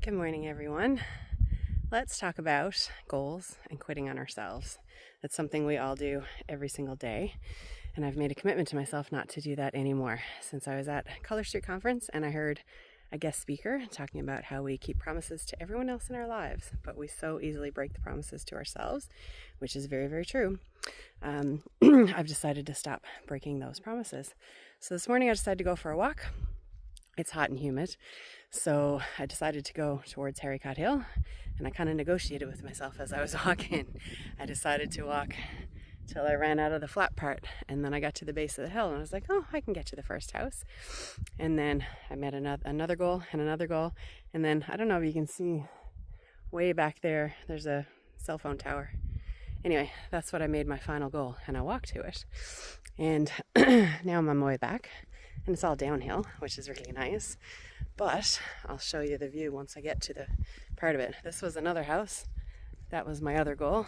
Good morning, everyone. Let's talk about goals and quitting on ourselves. That's something we all do every single day, and I've made a commitment to myself not to do that anymore. Since I was at Color Street Conference and I heard a guest speaker talking about how we keep promises to everyone else in our lives, but we so easily break the promises to ourselves, which is very, very true. I've decided to stop breaking those promises. So this morning I decided to go for a walk. It's hot and humid, so I decided to go towards Haricot Hill, and I kind of negotiated with myself as I was walking. I decided to walk till I ran out of the flat part, and then I got to the base of the hill, and I was like, oh, I can get to the first house. And then I met another goal and another goal, and then I don't know if you can see way back there, there's a cell phone tower. Anyway, that's what I made my final goal, and I walked to it. And now I'm on my way back, and it's all downhill, which is really nice. But I'll show you the view once I get to the part of it. This was another house. That was my other goal.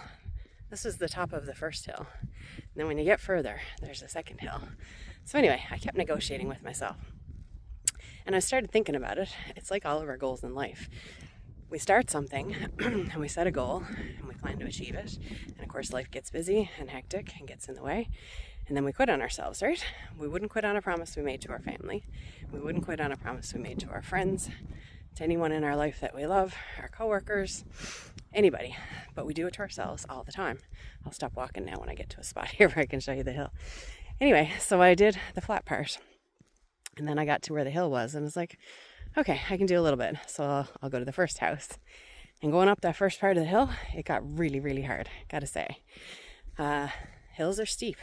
This is the top of the first hill. And then when you get further, there's a second hill. So anyway, I kept negotiating with myself. And I started thinking about it. It's like all of our goals in life. We start something and we set a goal and we plan to achieve it. And of course, life gets busy and hectic and gets in the way. And then we quit on ourselves, right? We wouldn't quit on a promise we made to our family. We wouldn't quit on a promise we made to our friends, to anyone in our life that we love, our coworkers, anybody. But we do it to ourselves all the time. I'll stop walking now when I get to a spot here where I can show you the hill. Anyway, so I did the flat part. And then I got to where the hill was and was like, okay, I can do a little bit. So I'll go to the first house. And going up that first part of the hill, it got really, really hard, gotta say. Hills are steep.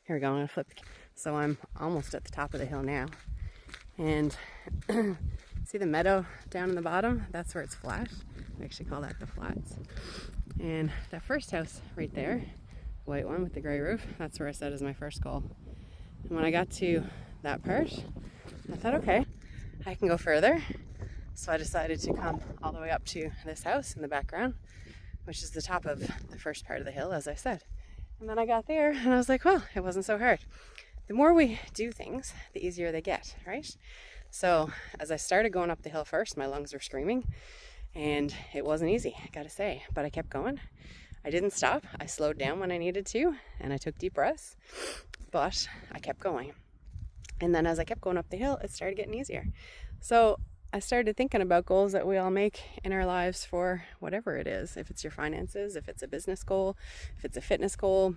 Here we go, I'm gonna flip. So I'm almost at the top of the hill now. And see the meadow down in the bottom? That's where it's flat. We actually call that the flats. And that first house right there, white one with the gray roof, that's where I set as my first goal. And when I got to that part, I thought, okay, I can go further. So I decided to come all the way up to this house in the background, which is the top of the first part of the hill, as I said. And then I got there and I was like, well, it wasn't so hard. The more we do things, the easier they get, right? So as I started going up the hill first, my lungs were screaming and it wasn't easy, I gotta say, but I kept going. I didn't stop. I slowed down when I needed to and I took deep breaths, but I kept going. And then as I kept going up the hill, it started getting easier. So I started thinking about goals that we all make in our lives for whatever it is. If it's your finances, if it's a business goal, if it's a fitness goal,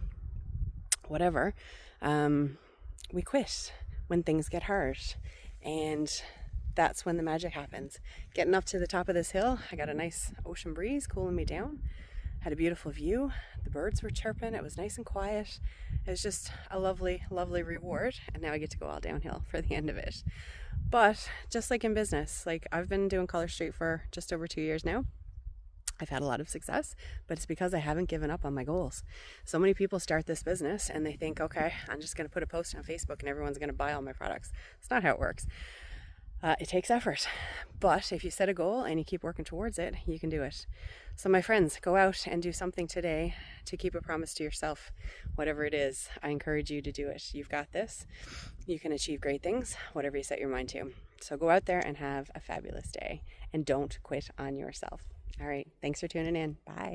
whatever. We quit when things get hard. And that's when the magic happens. Getting up to the top of this hill, I got a nice ocean breeze cooling me down. Had a beautiful view. The birds were chirping. It was nice and quiet. It was just a lovely, lovely reward. And now I get to go all downhill for the end of it. But just like in business, like I've been doing Color Street for just over 2 years now. I've had a lot of success, but it's because I haven't given up on my goals. So many people start this business and they think, okay, I'm just going to put a post on Facebook and everyone's going to buy all my products. It's not how it works. It takes effort, but if you set a goal and you keep working towards it, you can do it. So my friends, go out and do something today to keep a promise to yourself, whatever it is. I encourage you to do it. You've got this. You can achieve great things, whatever you set your mind to. So go out there and have a fabulous day and don't quit on yourself. All right. Thanks for tuning in. Bye.